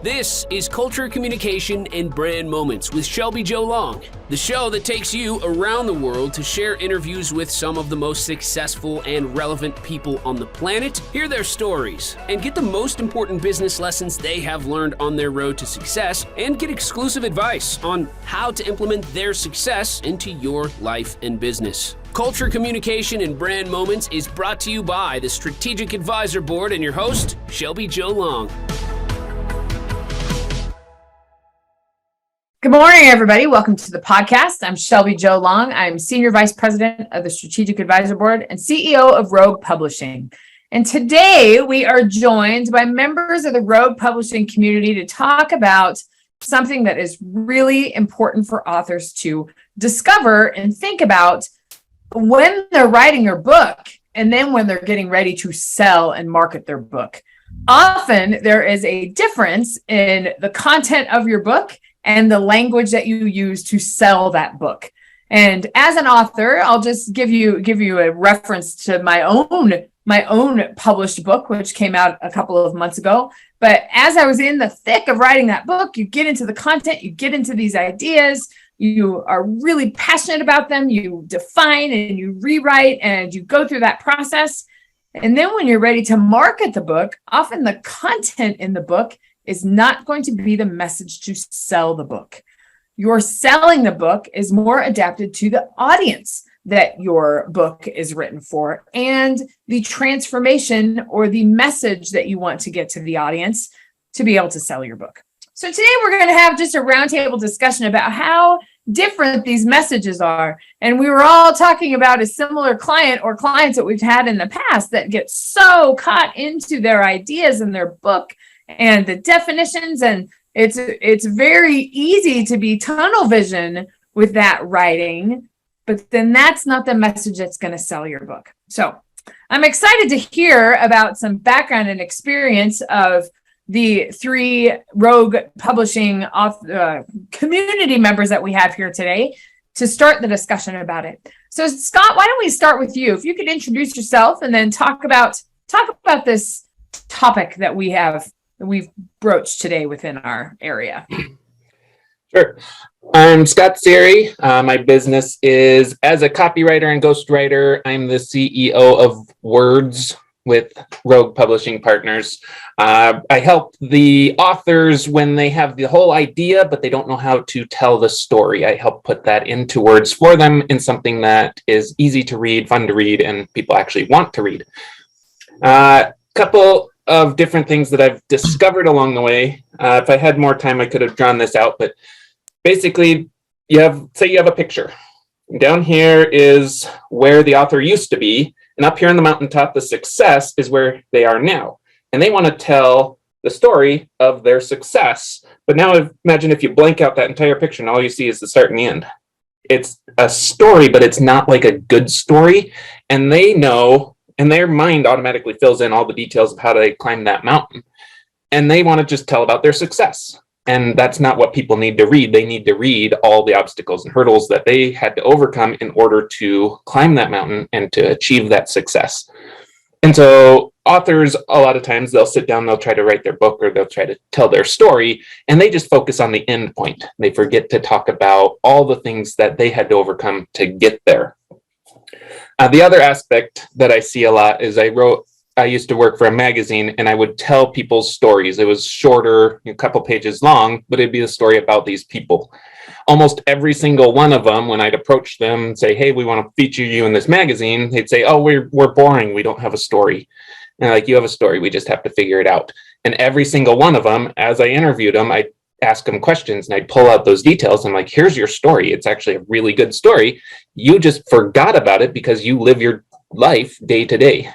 This is Culture, Communication, and Brand Moments with Shelby Joe Long, the show that takes you around the world to share interviews with some of the most successful and relevant people on the planet, hear their stories, and get the most important business lessons they have learned on their road to success, and get exclusive advice on how to implement their success into your life and business. Culture, Communication, and Brand Moments is brought to you by the Strategic Advisor Board and your host, Shelby Joe Long. Good morning, everybody. Welcome to the podcast. I'm Shelby Joe Long. I'm Senior Vice President of the Strategic Advisor Board and CEO of Rogue Publishing. And today we are joined by members of the Rogue Publishing community to talk about something that is really important for authors to discover and think about when they're writing their book and then when they're getting ready to sell and market their book. Often there is a difference in the content of your book and the language that you use to sell that book. And as an author, I'll just give you a reference to my own published book, which came out a couple of months ago. But as I was in the thick of writing that book, you get into the content, you get into these ideas, you are really passionate about them, you define and you rewrite and you go through that process. And then when you're ready to market the book, often the content in the book is not going to be the message to sell the book. Your selling the book is more adapted to the audience that your book is written for and the transformation or the message that you want to get to the audience to be able to sell your book. So today we're going to have just a roundtable discussion about how different these messages are. And we were all talking about a similar client or clients that we've had in the past that get so caught into their ideas in their book and the definitions, and it's very easy to be tunnel vision with that writing, but then that's not the message that's going to sell your book. So I'm excited to hear about some background and experience of the three Rogue Publishing community members that we have here today to start the discussion about it. So Scott, why don't we start with you? If you could introduce yourself and then talk about this topic that we've broached today within our area. Sure. I'm Scott Sery. My business is as a copywriter and ghostwriter. I'm the CEO of Words with Rogue Publishing Partners. I help the authors when they have the whole idea, but they don't know how to tell the story. I help put that into words for them in something that is easy to read, fun to read, and people actually want to read. Couple of different things that I've discovered along the way. If I had more time, I could have drawn this out, but basically you have a picture. Down here is where the author used to be, and up here on the mountaintop, the success is where they are now. And they want to tell the story of their success. But now imagine if you blank out that entire picture and all you see is the start and the end. It's a story, but it's not like a good story. And they know, and their mind automatically fills in all the details of how they climb that mountain. And they want to just tell about their success. And that's not what people need to read. They need to read all the obstacles and hurdles that they had to overcome in order to climb that mountain and to achieve that success. And so authors, a lot of times they'll sit down, they'll try to write their book or they'll try to tell their story, and they just focus on the end point. They forget to talk about all the things that they had to overcome to get there. The other aspect that I see a lot is I used to work for a magazine and I would tell people's stories. It was shorter, a couple pages long, but it'd be a story about these people. Almost every single one of them, when I'd approach them and say, hey, we want to feature you in this magazine, they'd say, oh, we're boring. We don't have a story. And I'm like, you have a story. We just have to figure it out. And every single one of them, as I interviewed them, I'd ask them questions and I'd pull out those details. I'm like, here's your story. It's actually a really good story. You just forgot about it because you live your life day to day.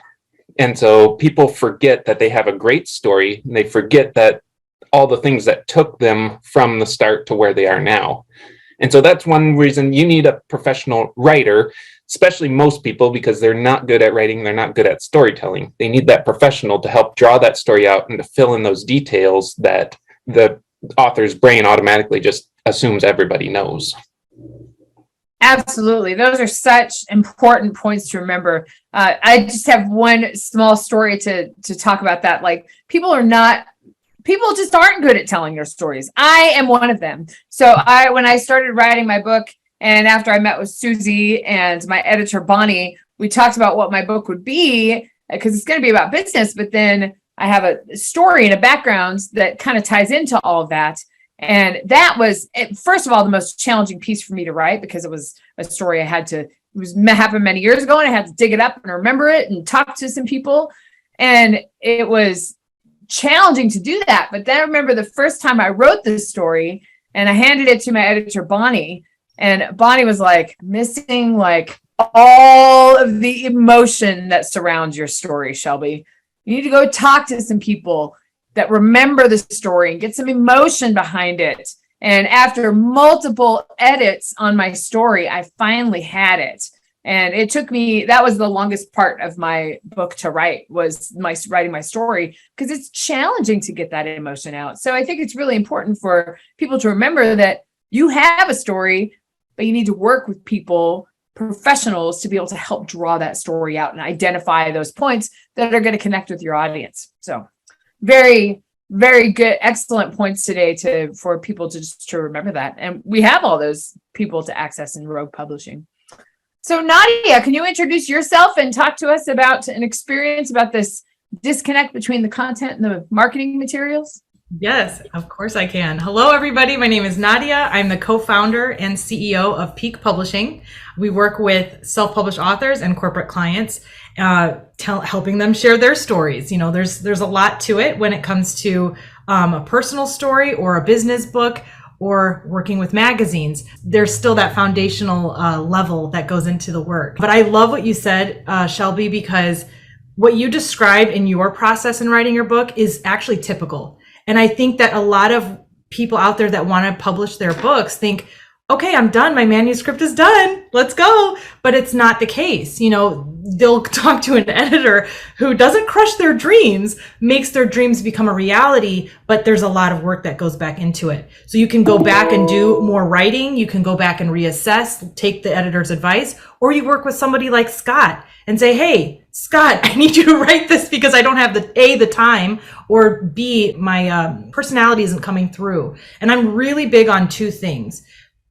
And so people forget that they have a great story, and they forget that all the things that took them from the start to where they are now. And so that's one reason you need a professional writer, especially most people, because they're not good at writing, they're not good at storytelling. They need that professional to help draw that story out and to fill in those details that the author's brain automatically just assumes everybody knows. Absolutely. Those are such important points to remember. I just have one small story to talk about that. Like, people are not people just aren't good at telling their stories. I am one of them. So when I started writing my book, and after I met with Susie and my editor, Bonnie, we talked about what my book would be, because it's going to be about business, but then I have a story and a background that kind of ties into all of that. And that was, first of all, the most challenging piece for me to write, because it was a story it happened many years ago, and I had to dig it up and remember it and talk to some people. And it was challenging to do that. But then I remember the first time I wrote this story and I handed it to my editor, Bonnie, and Bonnie was like, missing like all of the emotion that surrounds your story, Shelby. You need to go talk to some people that remember the story and get some emotion behind it. And after multiple edits on my story, I finally had it. And it took me, that was the longest part of my book to write, was writing my story, because it's challenging to get that emotion out. So I think it's really important for people to remember that you have a story, but you need to work with people, professionals, to be able to help draw that story out and identify those points that are going to connect with your audience. So very, very good, excellent points today for people to remember that. And we have all those people to access in Rogue Publishing. So Nadia, can you introduce yourself and talk to us about an experience about this disconnect between the content and the marketing materials? Yes, of course I can. Hello, everybody. My name is Nadia. I'm the co-founder and CEO of Peak Publishing. We work with self-published authors and corporate clients, helping them share their stories. You know, there's a lot to it when it comes to a personal story or a business book or working with magazines. There's still that foundational level that goes into the work. But I love what you said, Shelby, because what you described in your process in writing your book is actually typical. And I think that a lot of people out there that want to publish their books think, okay, I'm done. My manuscript is done. Let's go. But it's not the case. You know, they'll talk to an editor who doesn't crush their dreams, makes their dreams become a reality, but there's a lot of work that goes back into it. So you can go back and do more writing. You can go back and reassess, take the editor's advice, or you work with somebody like Scott and say, hey, Scott, I need you to write this because I don't have the time, or B, my personality isn't coming through. And I'm really big on two things.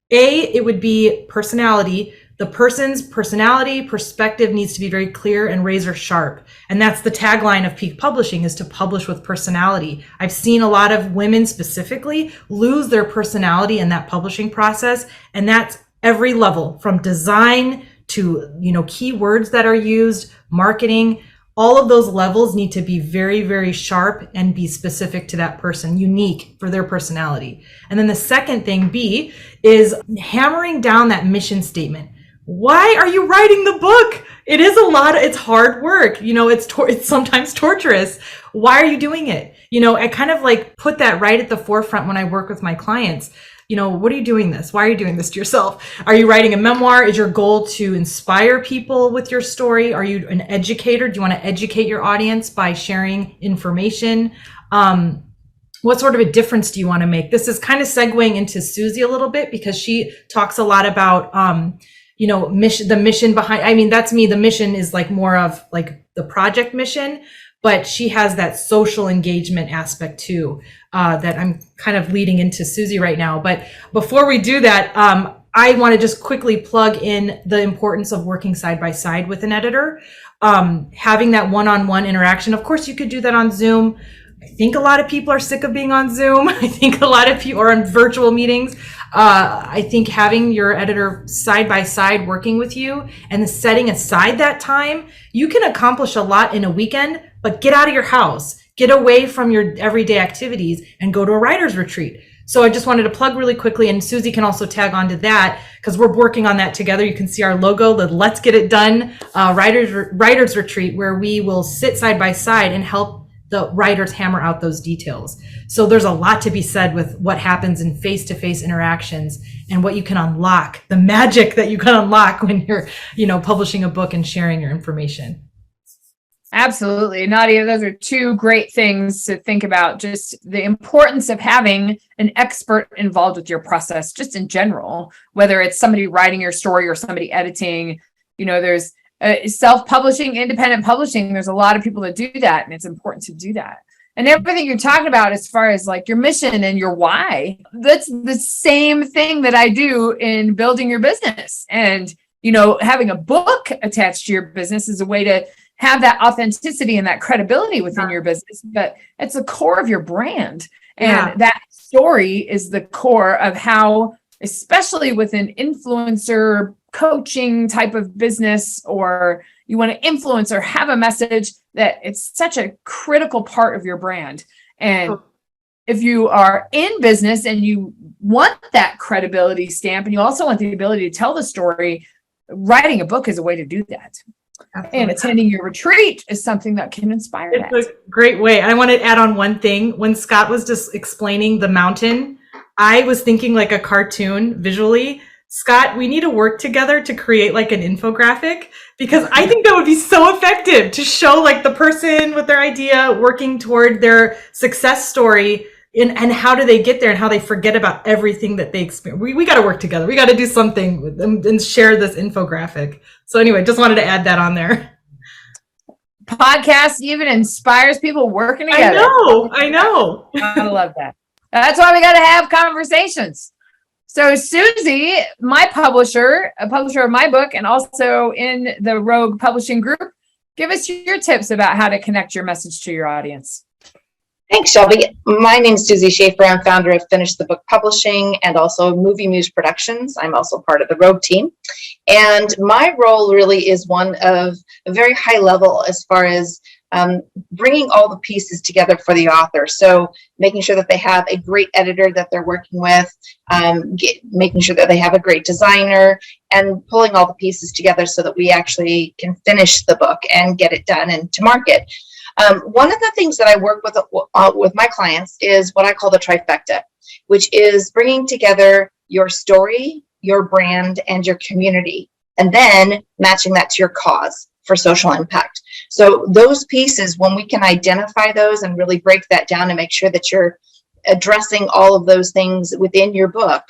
A, it would be personality. The person's personality, perspective needs to be very clear and razor sharp. And that's the tagline of Peak Publishing, is to publish with personality. I've seen a lot of women specifically lose their personality in that publishing process. And that's every level, from design to, you know, keywords that are used, marketing. All of those levels need to be very, very sharp and be specific to that person, unique for their personality. And then the second thing, B, is hammering down that mission statement. Why are you writing the book? It is it's hard work. You know, it's sometimes torturous. Why are you doing it? You know, I kind of like put that right at the forefront when I work with my clients. You know, what are you doing this? Why are you doing this to yourself? Are you writing a memoir? Is your goal to inspire people with your story? Are you an educator? Do you want to educate your audience by sharing information? What sort of a difference do you want to make? This is kind of segueing into Susie a little bit, because she talks a lot about, you know, the mission behind, I mean, that's me. The mission is like more of like the project mission, but she has that social engagement aspect too, that I'm kind of leading into Susie right now. But before we do that, I want to just quickly plug in the importance of working side by side with an editor, having that one-on-one interaction. Of course, you could do that on Zoom. I think a lot of people are sick of being on Zoom. I think a lot of people are on virtual meetings. I think having your editor side by side working with you and setting aside that time, you can accomplish a lot in a weekend, but get out of your house, get away from your everyday activities and go to a writer's retreat. So I just wanted to plug really quickly, and Susie can also tag onto that because we're working on that together. You can see our logo, the Let's Get It Done writer's retreat, where we will sit side by side and help the writers hammer out those details. So there's a lot to be said with what happens in face-to-face interactions and what you can unlock, the magic that you can unlock when you're, you know, publishing a book and sharing your information. Absolutely. Nadia, those are two great things to think about. Just the importance of having an expert involved with your process, just in general, whether it's somebody writing your story or somebody editing. You know, there's self-publishing, independent publishing. There's a lot of people that do that, and it's important to do that. And everything you're talking about as far as like your mission and your why, that's the same thing that I do in building your business. And, having a book attached to your business is a way to have that authenticity and that credibility within your business, but it's the core of your brand. And that story is the core of how, especially with an influencer coaching type of business, or you want to influence or have a message, that it's such a critical part of your brand. And if you are in business and you want that credibility stamp, and you also want the ability to tell the story, writing a book is a way to do that. Absolutely. And attending your retreat is something that can inspire that. It's a great way. I want to add on one thing. When Scott was just explaining the mountain, I was thinking like a cartoon visually. Scott, we need to work together to create like an infographic, because I think that would be so effective to show like the person with their idea working toward their success story, and how do they get there and how they forget about everything that they experience. We got to work together. We got to do something with them and share this infographic. So anyway, just wanted to add that on there. Podcast even inspires people working together. I know. I love that. That's why we got to have conversations. So Susie, my publisher, a publisher of my book, and also in the Rogue Publishing Group, give us your tips about how to connect your message to your audience. Thanks, Shelby. My name is Susie Schaefer. I'm founder of Finish the Book Publishing and also Movie Muse Productions. I'm also part of the Rogue team. And my role really is one of a very high level as far as bringing all the pieces together for the author. So making sure that they have a great editor that they're working with, making sure that they have a great designer, and pulling all the pieces together so that we actually can finish the book and get it done and to market. One of the things that I work with my clients is what I call the trifecta, which is bringing together your story, your brand, and your community, and then matching that to your cause for social impact. So those pieces, when we can identify those and really break that down and make sure that you're addressing all of those things within your book,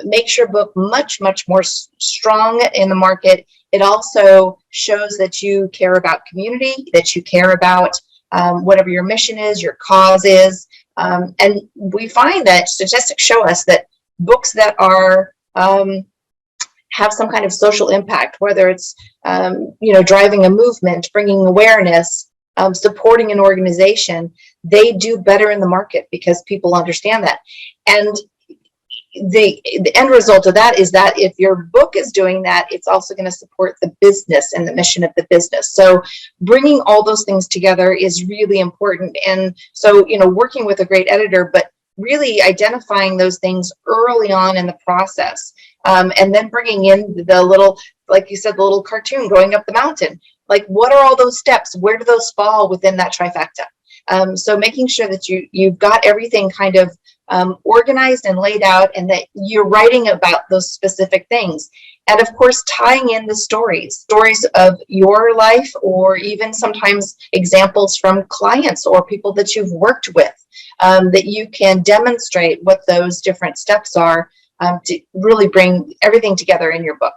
makes your book much, much more strong in the market. It also shows that you care about community, that you care about whatever your mission is, your cause is. And we find that statistics show us that books that are have some kind of social impact, whether it's driving a movement, bringing awareness, supporting an organization, they do better in the market because people understand that. And the end result of that is that if your book is doing that, it's also going to support the business and the mission of the business. So bringing all those things together is really important. And so, working with a great editor, but really identifying those things early on in the process. And then bringing in the little, like you said, the little cartoon going up the mountain. Like, what are all those steps? Where do those fall within that trifecta? So making sure that you've got everything kind of organized and laid out, and that you're writing about those specific things. And of course, tying in the stories of your life, or even sometimes examples from clients or people that you've worked with, that you can demonstrate what those different steps are to really bring everything together in your book.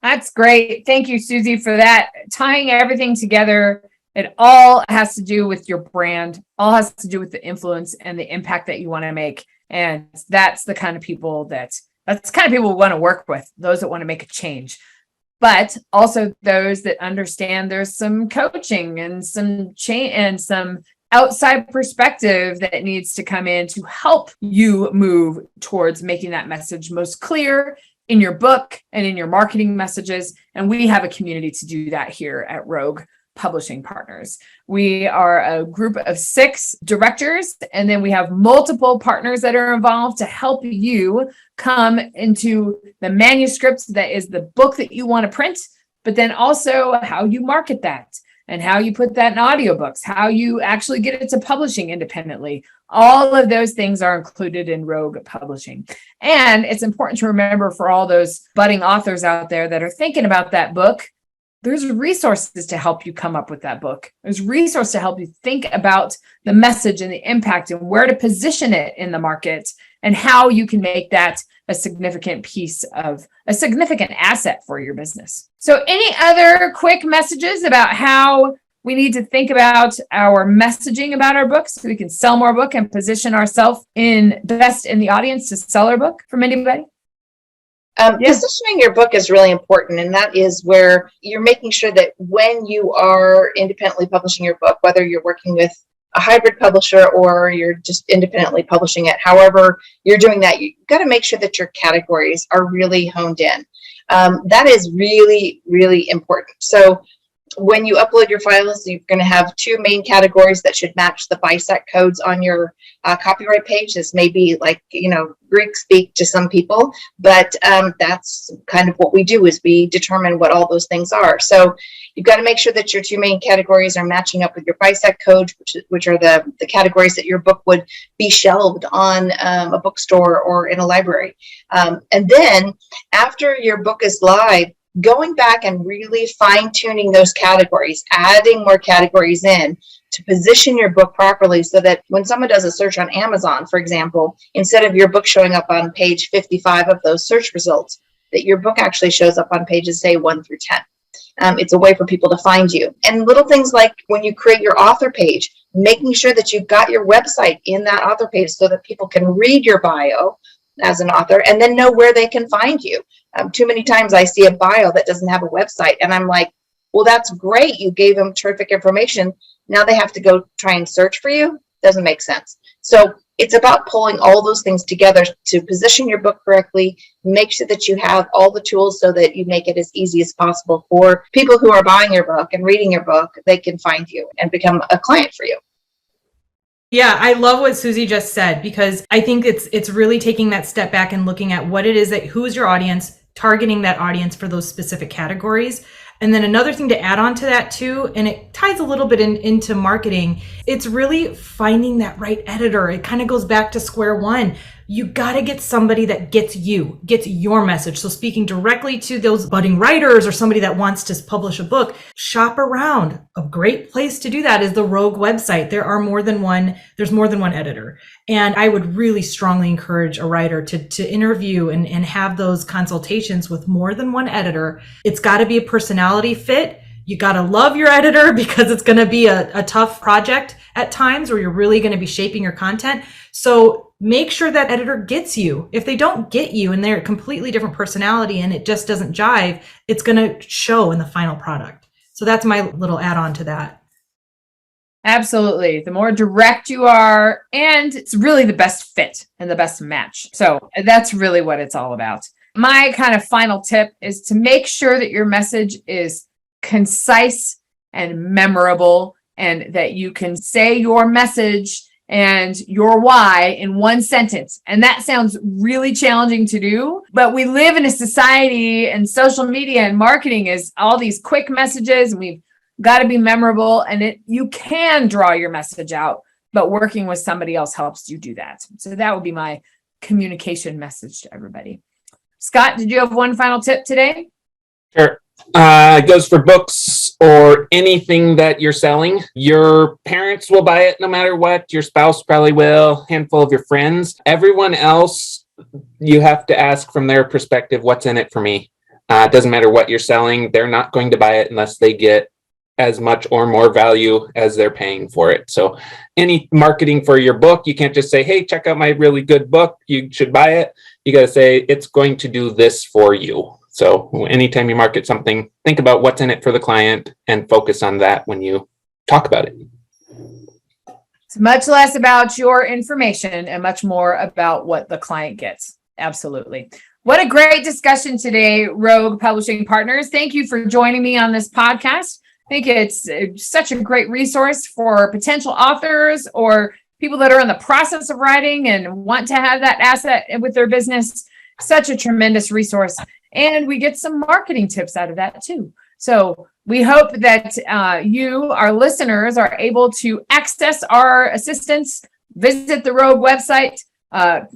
That's great. Thank you, Susie, for that. Tying everything together. It all has to do with your brand, all has to do with the influence and the impact that you want to make. And that's the kind of people we want to work with, those that want to make a change. But also those that understand there's some coaching and some outside perspective that needs to come in to help you move towards making that message most clear in your book and in your marketing messages. And we have a community to do that here at Rogue Publishing Partners. We are a group of 6 directors, and then we have multiple partners that are involved to help you come into the manuscript that is the book that you want to print, but then also how you market that and how you put that in audiobooks, how you actually get it to publishing independently. All of those things are included in Rogue Publishing. And it's important to remember for all those budding authors out there that are thinking about that book, there's resources to help you come up with that book. There's resources to help you think about the message and the impact and where to position it in the market and how you can make that a significant asset for your business. So any other quick messages about how We need to think about our messaging about our books so we can sell more book and position ourselves in best in the audience to sell our book from anybody. Positioning your book is really important, and that is where you're making sure that when you are independently publishing your book, whether you're working with a hybrid publisher or you're just independently publishing it, however you're doing that, you've got to make sure that your categories are really honed in. That is really, really important. So when you upload your files, you're going to have two main categories that should match the BISAC codes on your copyright page. This may be like, Greek speak to some people, but that's kind of what we do, is we determine what all those things are. So you've got to make sure that your two main categories are matching up with your BISAC code, which are the categories that your book would be shelved on a bookstore or in a library. And then after your book is live, going back and really fine-tuning those categories, adding more categories in to position your book properly so that when someone does a search on Amazon, for example, instead of your book showing up on page 55 of those search results, that your book actually shows up on pages, say, 1 through 10. It's a way for people to find you. And little things like when you create your author page, making sure that you've got your website in that author page so that people can read your bio as an author and then know where they can find you. Too many times I see a bio that doesn't have a website and I'm like, well, that's great. You gave them terrific information. Now they have to go try and search for you. Doesn't make sense. So it's about pulling all those things together to position your book correctly, make sure that you have all the tools so that you make it as easy as possible for people who are buying your book and reading your book. They can find you and become a client for you. Yeah, I love what Susie just said, because I think it's really taking that step back and looking at what it is that, who's your audience, targeting that audience for those specific categories. And then another thing to add on to that too, and it ties a little bit into marketing, it's really finding that right editor. It kind of goes back to square one. You got to get somebody that gets your message. So speaking directly to those budding writers or somebody that wants to publish a book, shop around. A great place to do that is the Rogue website. There's more than one editor. And I would really strongly encourage a writer to interview and have those consultations with more than one editor. It's got to be a personality fit. You got to love your editor, because it's going to be a tough project at times where you're really going to be shaping your content. So make sure that editor gets you. If they don't get you and they're a completely different personality and it just doesn't jive, it's going to show in the final product. So that's my little add-on to that. Absolutely. The more direct you are, and it's really the best fit and the best match. So that's really what it's all about. My kind of final tip is to make sure that your message is concise and memorable, and that you can say your message and your why in one sentence. And that sounds really challenging to do, but we live in a society, and social media and marketing is all these quick messages, and we've got to be memorable, and you can draw your message out, but working with somebody else helps you do that. So that would be my communication message to everybody. Scott, did you have one final tip today? Sure. It goes for books or anything that you're selling. Your parents will buy it no matter what. Your spouse probably will, a handful of your friends. Everyone else, you have to ask from their perspective, what's in it for me? It doesn't matter what you're selling. They're not going to buy it unless they get as much or more value as they're paying for it. So any marketing for your book, you can't just say, hey, check out my really good book, you should buy it. You got to say, it's going to do this for you. So anytime you market something, think about what's in it for the client and focus on that when you talk about it. It's much less about your information and much more about what the client gets. Absolutely. What a great discussion today, Rogue Publishing Partners. Thank you for joining me on this podcast. I think it's such a great resource for potential authors or people that are in the process of writing and want to have that asset with their business. Such a tremendous resource. And we get some marketing tips out of that too. So we hope that you, our listeners, are able to access our assistance, visit the Rogue website,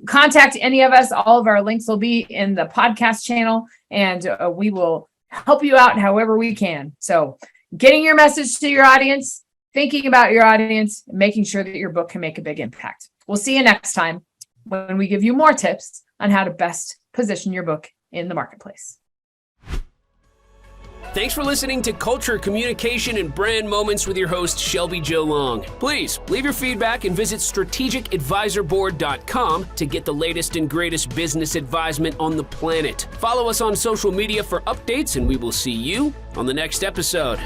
contact any of us. All of our links will be in the podcast channel, and we will help you out however we can. So getting your message to your audience, thinking about your audience, and making sure that your book can make a big impact. We'll see you next time when we give you more tips on how to best position your book in the marketplace. Thanks for listening to Culture, Communication, and Brand Moments with your host, Shelby Jo Long. Please leave your feedback and visit strategicadvisorboard.com to get the latest and greatest business advisement on the planet. Follow us on social media for updates, and we will see you on the next episode.